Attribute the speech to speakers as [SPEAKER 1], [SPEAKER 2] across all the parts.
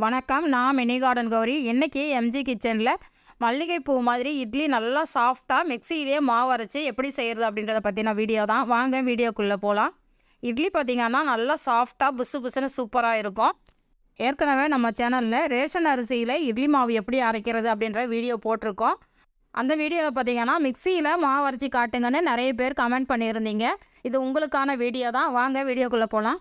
[SPEAKER 1] வணக்கம். நான் mini garden Gowri. இன்னைக்கு எம்ஜி கிச்சனில் மல்லிகைப்பூ மாதிரி இட்லி நல்லா சாஃப்டாக மிக்சியிலே மாவு அரைச்சி எப்படி செய்கிறது அப்படின்றத பற்றின வீடியோ தான். வாங்க வீடியோக்குள்ளே போகலாம். இட்லி பார்த்திங்கன்னா நல்லா சாஃப்டாக புசு புசுன்னு சூப்பராக இருக்கும். ஏற்கனவே நம்ம சேனலில் ரேஷன் அரிசியில் இட்லி மாவு எப்படி அரைக்கிறது அப்படின்ற வீடியோ போட்டிருக்கோம். அந்த வீடியோவில் பார்த்திங்கன்னா மிக்சியில் மாவு அரைச்சி காட்டுங்கன்னு நிறைய பேர் கமெண்ட் பண்ணியிருந்தீங்க. இது உங்களுக்கான வீடியோ தான். வாங்க வீடியோக்குள்ளே போகலாம்.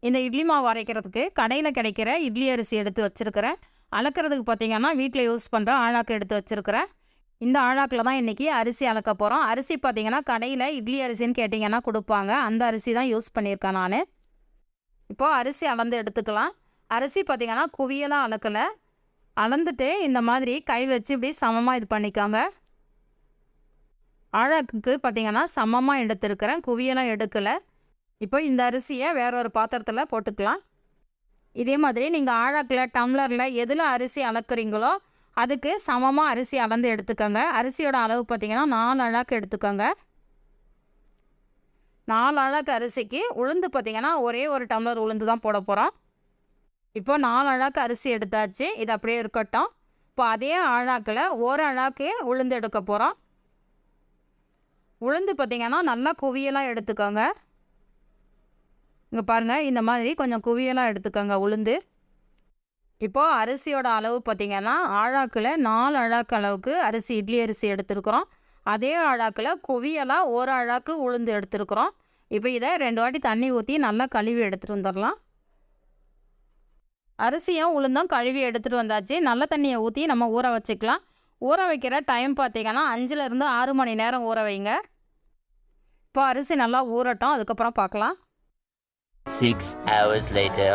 [SPEAKER 1] இந்த இட்லி மாவு அரைக்கிறதுக்கு கடையில் கிடைக்கிற இட்லி அரிசி எடுத்து வச்சுருக்கிறேன். அளக்கிறதுக்கு பார்த்திங்கன்னா வீட்டில் யூஸ் பண்ணுற ஆழாக்கு எடுத்து வச்சுருக்கிறேன். இந்த ஆழாக்கில் தான் இன்றைக்கி அரிசி அளக்க போகிறோம். அரிசி பார்த்திங்கன்னா கடையில் இட்லி அரிசின்னு கேட்டிங்கன்னா கொடுப்பாங்க. அந்த அரிசி தான் யூஸ் பண்ணியிருக்கேன் நான். இப்போது அரிசி அளந்து எடுத்துக்கலாம். அரிசி பார்த்திங்கன்னா குவியலாம் அளக்கலை. அளந்துட்டு இந்த மாதிரி கை வச்சு இப்படி சமமாக இது பண்ணிக்கோங்க. ஆழாக்குக்கு பார்த்திங்கன்னா சமமாக எடுத்துருக்கிறேன், குவியலாம் எடுக்கலை. இப்போ இந்த அரிசியை வேற ஒரு பாத்திரத்தில் போட்டுக்கலாம். இதே மாதிரி நீங்கள் ஆழாக்கில் டம்ளரில் எதில் அரிசி அளக்குறீங்களோ அதுக்கு சமமாக அரிசி அளந்து எடுத்துக்கோங்க. அரிசியோட அளவு பார்த்திங்கன்னா 4 அழாக்கு எடுத்துக்கோங்க. 4 அழாக்கு அரிசிக்கு உளுந்து பார்த்திங்கன்னா ஒரே ஒரு டம்ளர் உளுந்து தான் போட போகிறோம். இப்போ 4 அழாக்கு அரிசி எடுத்தாச்சு. இது அப்படியே இருக்கட்டும். இப்போ அதே ஆழாக்கில் ஒரு அழாக்கு உளுந்து எடுக்க போகிறோம். உளுந்து பார்த்திங்கன்னா நல்லா குவியலாக எடுத்துக்கோங்க. இங்கே பாருங்கள், இந்த மாதிரி கொஞ்சம் குவியலாக எடுத்துக்கோங்க உளுந்து. இப்போது அரிசியோட அளவு பார்த்திங்கன்னா ஆழாக்கில் 4 அழாக்கு அளவுக்கு அரிசி இட்லி அரிசி எடுத்துருக்குறோம். அதே ஆழாக்கில் குவியலாக ஒரு அழாக்கு உளுந்து எடுத்துருக்குறோம். இப்போ இதை 2 வாட்டி தண்ணி ஊற்றி நல்லா கழுவி எடுத்துகிட்டு வந்துடலாம். அரிசியும் உளுந்தும் கழுவி எடுத்துகிட்டு வந்தாச்சு. நல்ல தண்ணியை ஊற்றி நம்ம ஊற வச்சுக்கலாம். ஊற வைக்கிற டைம் பார்த்திங்கன்னா 5லேருந்து 6 மணி நேரம் ஊற வைங்க. இப்போ அரிசி நல்லா ஊறட்டும், அதுக்கப்புறம் பார்க்கலாம்.
[SPEAKER 2] 6 hours later.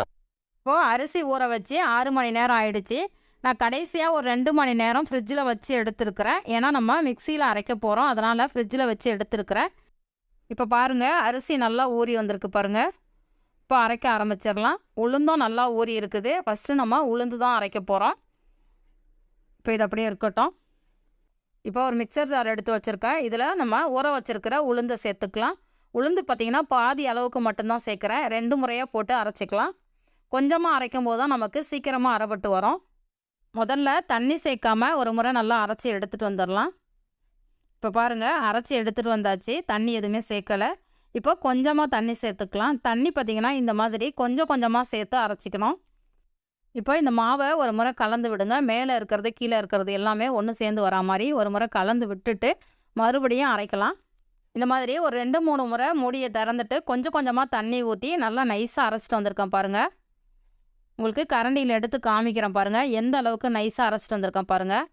[SPEAKER 1] இப்போது அரிசி ஊற வச்சு 6 மணி நேரம் ஆயிடுச்சு. நான் கடைசியாக ஒரு 2 மணி நேரம் ஃப்ரிட்ஜில் வச்சு எடுத்துருக்கிறேன். ஏன்னா நம்ம மிக்சியில் அரைக்க போகிறோம், அதனால் ஃப்ரிட்ஜில் வச்சு எடுத்துருக்கிறேன். இப்போ பாருங்கள், அரிசி நல்லா ஊறி வந்திருக்கு பாருங்கள். இப்போ அரைக்க ஆரம்பிச்சிடலாம். உளுந்தும் நல்லா ஊறி இருக்குது. ஃபஸ்ட்டு நம்ம உளுந்து தான் அரைக்க போகிறோம். இப்போ இது அப்படியே இருக்கட்டும். இப்போ ஒரு மிக்சர் ஜார் எடுத்து வச்சுருக்கேன். இதில் நம்ம ஊற வச்சுருக்கிற உளுந்தை சேர்த்துக்கலாம். உளுந்து பார்த்திங்கன்னா பாதி அளவுக்கு மட்டும்தான் சேர்க்குறேன். 2 முறையாக போட்டு அரைச்சிக்கலாம். கொஞ்சமாக அரைக்கும் போது தான் நமக்கு சீக்கிரமாக அரைப்பட்டு வரும். முதல்ல தண்ணி சேர்க்காமல் ஒரு முறை நல்லா அரைச்சி எடுத்துகிட்டு வந்துடலாம். இப்போ பாருங்கள், அரைச்சி எடுத்துகிட்டு வந்தாச்சு. தண்ணி எதுவுமே சேர்க்கலை. இப்போ கொஞ்சமாக தண்ணி சேர்த்துக்கலாம். தண்ணி பார்த்திங்கன்னா இந்த மாதிரி கொஞ்சம் கொஞ்சமாக சேர்த்து அரைச்சிக்கணும். இப்போ இந்த மாவை ஒரு முறை கலந்து விடுங்க. மேலே இருக்கிறது கீழே இருக்கிறது எல்லாமே ஒன்று சேர்ந்து வரா மாதிரி ஒரு முறை கலந்து விட்டுட்டு மறுபடியும் அரைக்கலாம். இந்த மாதிரி ஒரு 2-3 முறை மூடியை திறந்துட்டு கொஞ்சம் கொஞ்சமாக தண்ணி ஊற்றி நல்லா நைஸாக அரைச்சிட்டு வந்திருக்கேன் பாருங்கள். உங்களுக்கு கரண்டியில் எடுத்து காமிக்கிறேன் பாருங்கள், எந்த அளவுக்கு நைஸாக அரைச்சிட்டு வந்திருக்கேன் பாருங்கள்.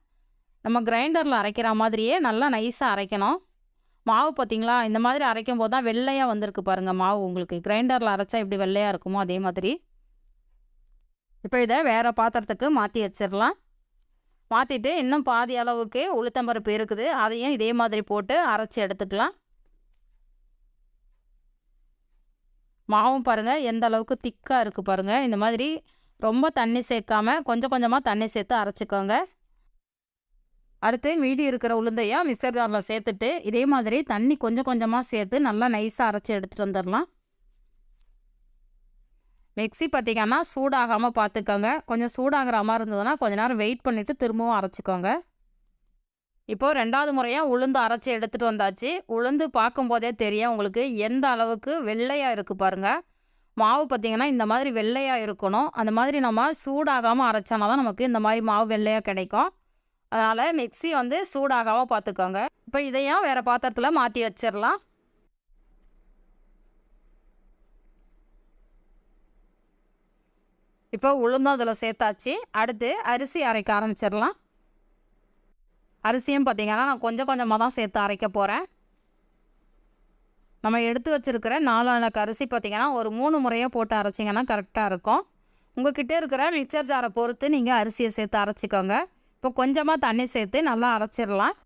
[SPEAKER 1] நம்ம கிரைண்டரில் அரைக்கிற மாதிரியே நல்லா நைஸாக அரைக்கணும். மாவு பார்த்திங்களா, இந்த மாதிரி அரைக்கும் போது தான் வெள்ளையாக வந்திருக்கு பாருங்கள் மாவு. உங்களுக்கு கிரைண்டரில் அரைச்சா இப்படி வெள்ளையாக இருக்குமோ அதே மாதிரி. இப்போ இதை வேறு பாத்திரத்துக்கு மாற்றி வச்சிடலாம். மாற்றிட்டு இன்னும் பாதி அளவுக்கு உளுத்தம்பருப்பு இருக்குது, அதையும் இதே மாதிரி போட்டு அரைச்சி எடுத்துக்கலாம். மாவும் பாருங்கள் எந்த அளவுக்கு திக்காக இருக்குது பாருங்கள். இந்த மாதிரி ரொம்ப தண்ணி சேர்க்காமல் கொஞ்சம் கொஞ்சமாக தண்ணி சேர்த்து அரைச்சிக்கோங்க. அடுத்து மீதி இருக்கிற உளுந்தையாக மிக்சர் ஜாரில் சேர்த்துட்டு இதே மாதிரி தண்ணி கொஞ்சம் கொஞ்சமாக சேர்த்து நல்லா நைஸாக அரைச்சி எடுத்துகிட்டு வந்துடலாம். மிக்ஸி பார்த்திங்கன்னா சூடாகாமல் பார்த்துக்கோங்க. கொஞ்சம் சூடாகிற மாதிரி இருந்ததுன்னா கொஞ்சம் நேரம் வெயிட் பண்ணிவிட்டு திரும்பவும் அரைச்சிக்கோங்க. இப்போது 2வது முறையாக உளுந்து அரைச்சி எடுத்துகிட்டு வந்தாச்சு. உளுந்து பார்க்கும்போதே தெரியும் உங்களுக்கு எந்த அளவுக்கு வெள்ளையாக இருக்குது பாருங்கள். மாவு பார்த்திங்கன்னா இந்த மாதிரி வெள்ளையாக இருக்கணும். அந்த மாதிரி நம்ம சூடாகாமல் அரைச்சோன்னா தான் நமக்கு இந்த மாதிரி மாவு வெள்ளையாக கிடைக்கும். அதனால் மிக்ஸி சூடாகாமல் பார்த்துக்கோங்க. இப்போ இதையும் வேறு பாத்திரத்தில் மாற்றி வச்சிடலாம். இப்போ உளுந்தும் அதில் சேர்த்தாச்சு. அடுத்து அரிசி அரைக்க ஆரம்பிச்சிடலாம். அரிசியும் பார்த்திங்கன்னா நான் கொஞ்சம் கொஞ்சமாக தான் சேர்த்து அரைக்க போகிறேன். நம்ம எடுத்து வச்சுருக்கிற 4 அழாக்கு அரிசி பார்த்திங்கன்னா ஒரு 3 முறையாக போட்டு அரைச்சிங்கன்னா கரெக்டாக இருக்கும். உங்கள்கிட்ட இருக்கிற மிக்சர் ஜாரை பொறுத்து நீங்கள் அரிசியை சேர்த்து அரைச்சிக்கோங்க. இப்போ கொஞ்சமாக தண்ணி சேர்த்து நல்லா அரைச்சிடலாம்.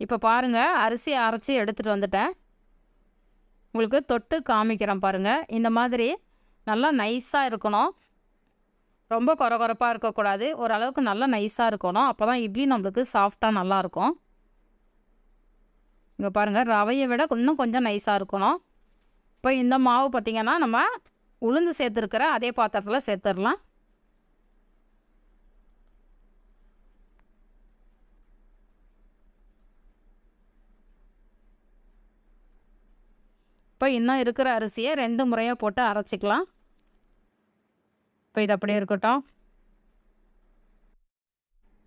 [SPEAKER 1] இப்போ பாருங்கள், அரிசியை அரைச்சி எடுத்துகிட்டு வந்துட்டேன். உங்களுக்கு தொட்டு காமிக்கிறேன் பாருங்கள். இந்த மாதிரி நல்லா நைஸாக இருக்கணும். ரொம்ப கொரகொரப்பாக இருக்கக்கூடாது. ஓரளவுக்கு நல்லா நைஸாக இருக்கணும். அப்போ தான் இட்லி நம்மளுக்கு சாஃப்டாக நல்லாயிருக்கும். இங்கே பாருங்கள், ரவையை விட இன்னும் கொஞ்சம் நைஸாக இருக்கணும். இப்போ இந்த மாவு பார்த்திங்கன்னா நம்ம உளுந்து சேர்த்துருக்கிற அதே பாத்திரத்தில் சேர்த்துடலாம். இப்போ இன்னும் இருக்கிற அரிசியை 2 முறையாக போட்டு அரைச்சிக்கலாம். இப்போ இது அப்படியே இருக்கட்டும்.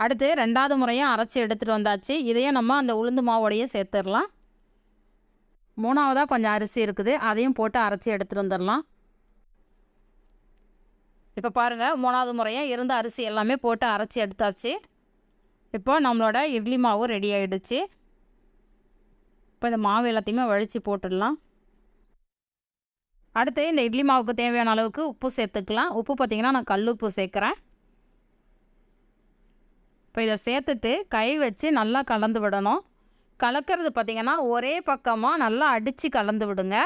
[SPEAKER 1] அடுத்து 2வது முறையாக அரைச்சி எடுத்துகிட்டு வந்தாச்சு. இதையே நம்ம அந்த உளுந்து மாவோடையே சேர்த்துடலாம். 3வதாக கொஞ்சம் அரிசி இருக்குது, அதையும் போட்டு அரைச்சி எடுத்துகிட்டு வந்துடலாம். இப்போ பாருங்கள், 3வது முறையாக இருந்த அரிசி எல்லாமே போட்டு அரைச்சி எடுத்தாச்சு. இப்போ நம்மளோட இட்லி மாவு ரெடி ஆகிடுச்சு. இப்போ இந்த மாவு எல்லாத்தையுமே வழித்து போட்டுடலாம். அடுத்து இந்த இட்லி மாவுக்கு தேவையான அளவுக்கு உப்பு சேர்த்துக்கலாம். உப்பு பார்த்திங்கன்னா நான் கல் உப்பு சேர்க்குறேன். இப்போ இதை சேர்த்துட்டு கை வச்சு நல்லா கலந்து விடணும். கலக்கிறது பார்த்திங்கன்னா ஒரே பக்கமாக நல்லா அடித்து கலந்து விடுங்க.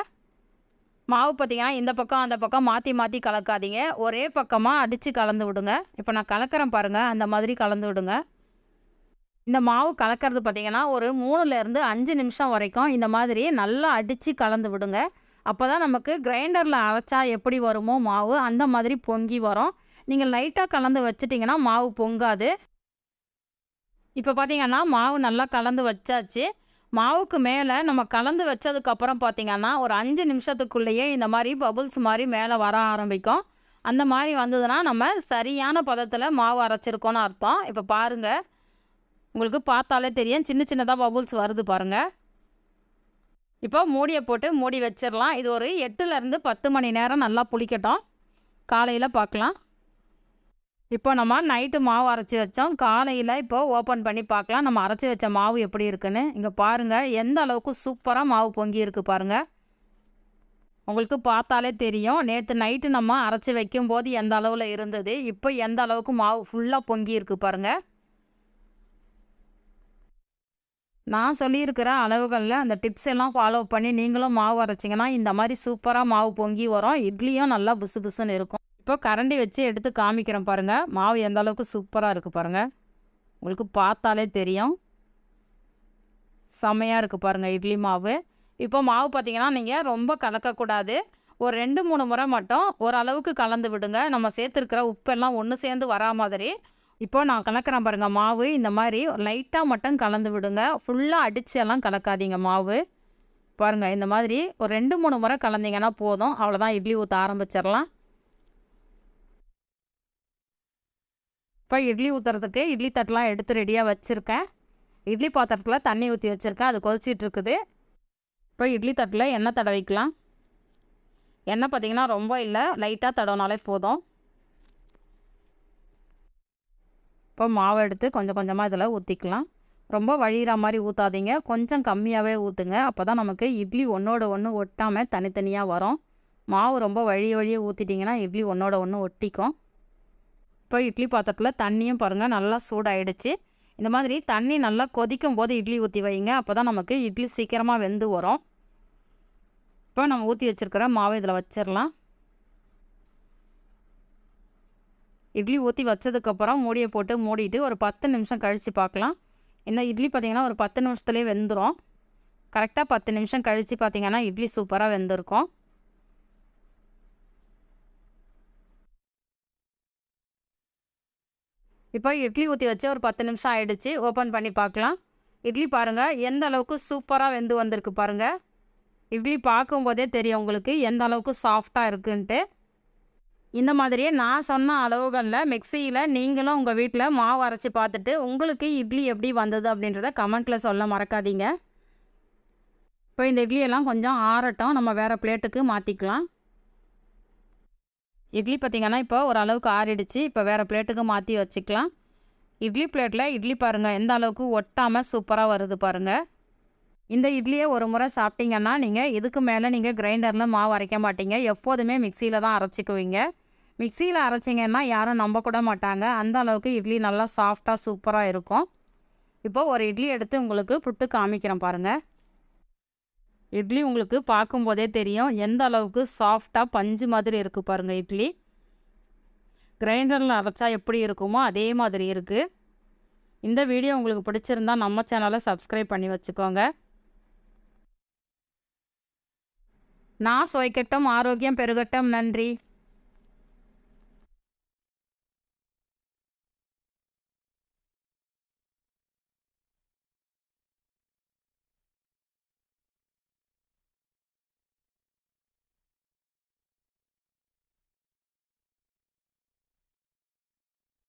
[SPEAKER 1] மாவு பார்த்திங்கன்னா இந்த பக்கம் அந்த பக்கம் மாற்றி மாற்றி கலக்காதீங்க, ஒரே பக்கமாக அடித்து கலந்து விடுங்க. இப்போ நான் கலக்கிறேன் பாருங்கள், அந்த மாதிரி கலந்து விடுங்க. இந்த மாவு கலக்கிறது பார்த்திங்கன்னா ஒரு 3லேருந்து 5 நிமிஷம் வரைக்கும் இந்த மாதிரி நல்லா அடித்து கலந்து விடுங்க. அப்போ தான் நமக்கு கிரைண்டரில் அரைச்சா எப்படி வருமோ மாவு அந்த மாதிரி பொங்கி வரும். நீங்கள் லைட்டாக கலந்து வச்சிட்டிங்கன்னா மாவு பொங்காது. இப்போ பார்த்திங்கன்னா மாவு நல்லா கலந்து வச்சாச்சு. மாவுக்கு மேலே நம்ம கலந்து வச்சதுக்கப்புறம் பார்த்திங்கன்னா ஒரு 5 நிமிஷத்துக்குள்ளேயே இந்த மாதிரி பபுள்ஸ் மாதிரி மேலே வர ஆரம்பிக்கும். அந்த மாதிரி வந்ததுன்னா நம்ம சரியான பதத்தில் மாவு அரைச்சிருக்கோன்னு அர்த்தம். இப்போ பாருங்கள், உங்களுக்கு பார்த்தாலே தெரியும், சின்ன சின்னதாக பபுள்ஸ் வருது பாருங்கள். இப்போ மூடியை போட்டு மூடி வச்சிடலாம். இது ஒரு 8லேருந்து 10 மணி நேரம் நல்லா புளிக்கட்டும். காலையில் பார்க்கலாம். இப்போ நம்ம நைட்டு மாவு அரைச்சி வச்சோம். காலையில் இப்போ ஓப்பன் பண்ணி பார்க்கலாம் நம்ம அரைச்சி வச்ச மாவு எப்படி இருக்குன்னு. இங்கே பாருங்கள், எந்த அளவுக்கு சூப்பராக மாவு பொங்கி இருக்குது பாருங்கள். உங்களுக்கு பார்த்தாலே தெரியும், நேற்று நைட்டு நம்ம அரைச்சி வைக்கும்போது எந்த அளவில் இருந்தது, இப்போ எந்த அளவுக்கு மாவு ஃபுல்லாக பொங்கி இருக்குது பாருங்கள். நான் சொல்லியிருக்கிற அளவுகளில் அந்த டிப்ஸ் எல்லாம் ஃபாலோ பண்ணி நீங்களும் மாவு அரைச்சிங்கன்னா இந்த மாதிரி சூப்பராக மாவு பொங்கி வரும். இட்லியும் நல்லா புசு புசுன்னு இருக்கும். இப்போ கரண்டி வச்சு எடுத்து காமிக்கிறேன் பாருங்கள், மாவு எந்த அளவுக்கு சூப்பராக இருக்குது பாருங்கள். உங்களுக்கு பார்த்தாலே தெரியும், செம்மையாக இருக்குது பாருங்கள் இட்லி மாவு. இப்போ மாவு பார்த்திங்கன்னா நீங்கள் ரொம்ப கலக்கக்கூடாது. ஒரு 2-3 முறை மட்டும் ஓரளவுக்கு கலந்து விடுங்க. நம்ம சேர்த்துருக்கிற உப்பெல்லாம் ஒன்று சேர்ந்து வரா மாதிரி. இப்போ நான் கலக்கிறேன் பாருங்கள் மாவு, இந்த மாதிரி லைட்டாக மட்டும் கலந்து விடுங்க. ஃபுல்லாக அடித்து எல்லாம் கலக்காதீங்க மாவு. பாருங்கள், இந்த மாதிரி ஒரு 2-3 முறை கலந்தீங்கன்னா போதும். அவ்வளோதான், இட்லி ஊற்ற ஆரம்பிச்சிடலாம். இப்போ இட்லி ஊற்றுறதுக்கு இட்லி தட்டெலாம் எடுத்து ரெடியாக வச்சுருக்கேன். இட்லி பாத்திரத்தில் தண்ணி ஊற்றி வச்சுருக்கேன், அது கொதிச்சிட்டு இருக்குது. இப்போ இட்லி தட்டில் எண்ணெய் தடவிக்கலாம். எண்ணெய் பார்த்திங்கன்னா ரொம்ப இல்லை, லைட்டாக தடவினாலே போதும். இப்போ மாவை எடுத்து கொஞ்சம் கொஞ்சமாக இதில் ஊற்றிக்கலாம். ரொம்ப வழிகிற மாதிரி ஊற்றாதீங்க, கொஞ்சம் கம்மியாகவே ஊற்றுங்க. அப்போ தான் நமக்கு இட்லி ஒன்றோட ஒன்று ஒட்டாமல் தனித்தனியாக வரும். மாவு ரொம்ப வழியே ஊற்றிட்டிங்கன்னா இட்லி ஒன்றோட ஒன்று ஒட்டிக்கும். இப்போ இட்லி பாத்திரத்தில் தண்ணியும் பாருங்கள் நல்லா சூடாயிடுச்சு. இந்த மாதிரி தண்ணி நல்லா கொதிக்கும் போது இட்லி ஊற்றி வைங்க, அப்போ தான் நமக்கு இட்லி சீக்கிரமாக வெந்து வரும். இப்போ நம்ம ஊற்றி வச்சுருக்கிற மாவை இதில் வச்சிடலாம். இட்லி ஊற்றி வச்சதுக்கப்புறம் மூடியை போட்டு மூடிட்டு ஒரு 10 நிமிஷம் கழித்து பார்க்கலாம். இந்த இட்லி பார்த்திங்கன்னா ஒரு 10 நிமிஷத்துலேயே வெந்துடும். கரெக்டாக 10 நிமிஷம் கழித்து பார்த்திங்கன்னா இட்லி சூப்பராக வெந்திருக்கும். இப்போ இட்லி ஊற்றி வச்சு ஒரு 10 நிமிஷம் ஆகிடுச்சு. ஓப்பன் பண்ணி பார்க்கலாம். இட்லி பாருங்கள் எந்த அளவுக்கு சூப்பராக வெந்து வந்திருக்கு பாருங்கள். இட்லி பார்க்கும்போதே தெரியும் உங்களுக்கு எந்த அளவுக்கு சாஃப்டாக இருக்குன்ட்டு. இந்த மாதிரியே நான் சொன்ன அளவுகளில் மிக்சியில் நீங்களும் உங்கள் வீட்டில் மாவு அரைச்சி பார்த்துட்டு உங்களுக்கு இட்லி எப்படி வந்தது அப்படின்றத கமெண்ட்டில் சொல்ல மறக்காதீங்க. இப்போ இந்த இட்லியெல்லாம் கொஞ்சம் ஆறட்டும், நம்ம வேறு பிளேட்டுக்கு மாற்றிக்கலாம். இட்லி பார்த்திங்கன்னா இப்போ ஓரளவுக்கு ஆறிடுச்சு. இப்போ வேறு பிளேட்டுக்கு மாற்றி வச்சுக்கலாம். இட்லி பிளேட்டில் இட்லி பாருங்கள் எந்த அளவுக்கு ஒட்டாமல் சூப்பராக வருது பாருங்கள். இந்த இட்லியை ஒரு முறை சாப்பிட்டீங்கன்னா நீங்கள் இதுக்கு மேலே நீங்கள் கிரைண்டரில் மாவு அரைக்க மாட்டீங்க, எப்போதுமே மிக்சியில் தான் அரைச்சிக்குவீங்க. மிக்சியில் அரைச்சிங்கன்னா யாரும் நம்ப கூட மாட்டாங்க, அந்த அளவுக்கு இட்லி நல்லா சாஃப்டாக சூப்பராக இருக்கும். இப்போது ஒரு இட்லி எடுத்து உங்களுக்கு புட்டு காமிக்கிறேன் பாருங்கள். இட்லி உங்களுக்கு பார்க்கும்போதே தெரியும் எந்த அளவுக்கு சாஃப்டாக பஞ்சு மாதிரி இருக்குது பாருங்கள். இட்லி கிரைண்டரில் அரைச்சா எப்படி இருக்குமோ அதே மாதிரி இருக்குது. இந்த வீடியோ உங்களுக்கு பிடிச்சிருந்தா நம்ம சேனலை சப்ஸ்கிரைப் பண்ணி வச்சுக்கோங்க. நான் சுவைக்கட்டும், ஆரோக்கியம் பெருகட்டும். நன்றி.